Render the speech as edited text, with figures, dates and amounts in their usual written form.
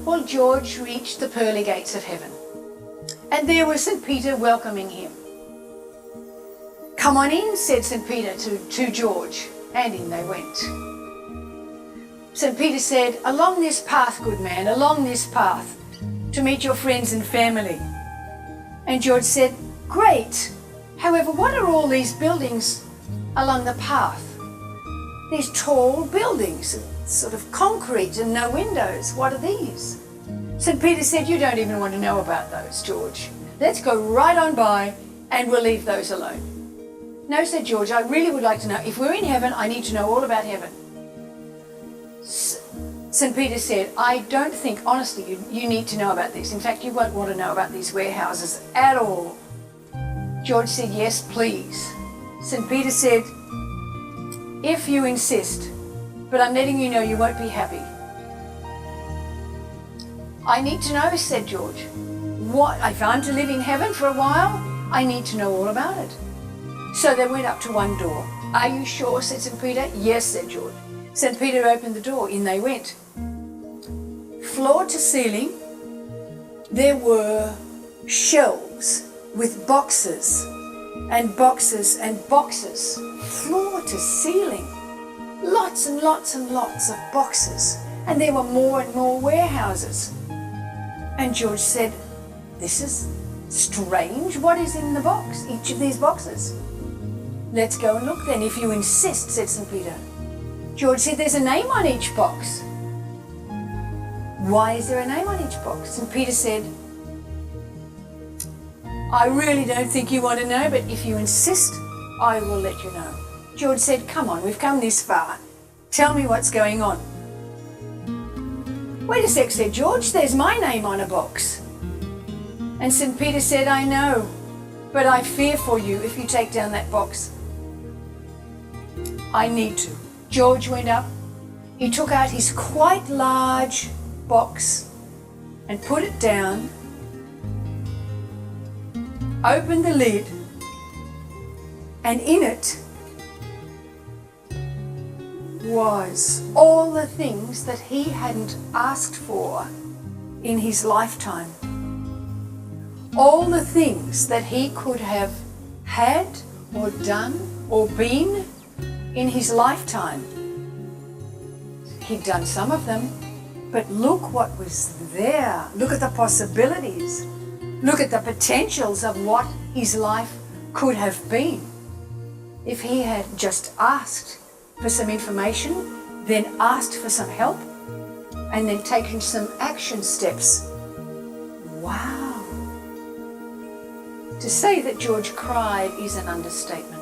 Well, George reached the pearly gates of heaven, and there was St. Peter welcoming him. "Come on in," said St. Peter to George, and in they went. St. Peter said, "Along this path, good man, along this path, to meet your friends and family." And George said, "Great. However, what are all these buildings along the path? These tall buildings, sort of concrete and no windows. What are these?" St. Peter said, "You don't even want to know about those, George. Let's go right on by and we'll leave those alone." "No," said George, "I really would like to know. If we're in heaven, I need to know all about heaven." St. Peter said, "I don't think, honestly, you need to know about this. In fact, you won't want to know about these warehouses at all." George said, "Yes, please." St. Peter said, "If you insist, but I'm letting you know you won't be happy." "I need to know," said George. "What, if I'm to live in heaven for a while, I need to know all about it." So they went up to one door. "Are you sure?" said St. Peter. "Yes," said George. St. Peter opened the door. In they went. Floor to ceiling, there were shelves with boxes and boxes and boxes. Floor to ceiling. Lots and lots and lots of boxes. And there were more and more warehouses. And George said, "This is strange. What is in the box, each of these boxes?" "Let's go and look then, if you insist," said St. Peter. George said, "There's a name on each box." "Why is there a name on each box?" St. Peter said, "I really don't think you want to know, but if you insist, I will let you know." George said, "Come on, we've come this far. Tell me what's going on." "Wait a sec," said George, "there's my name on a box." And St. Peter said, "I know, but I fear for you if you take down that box." "I need to." George went up. He took out his quite large box and put it down, opened the lid, and in it was all the things that he hadn't asked for in his lifetime. All the things that he could have had or done or been in his lifetime. He'd done some of them, but look what was there. Look at the possibilities. Look at the potentials of what his life could have been if he had just asked for some information, then asked for some help, and then taken some action steps. Wow. To say that George cried is an understatement.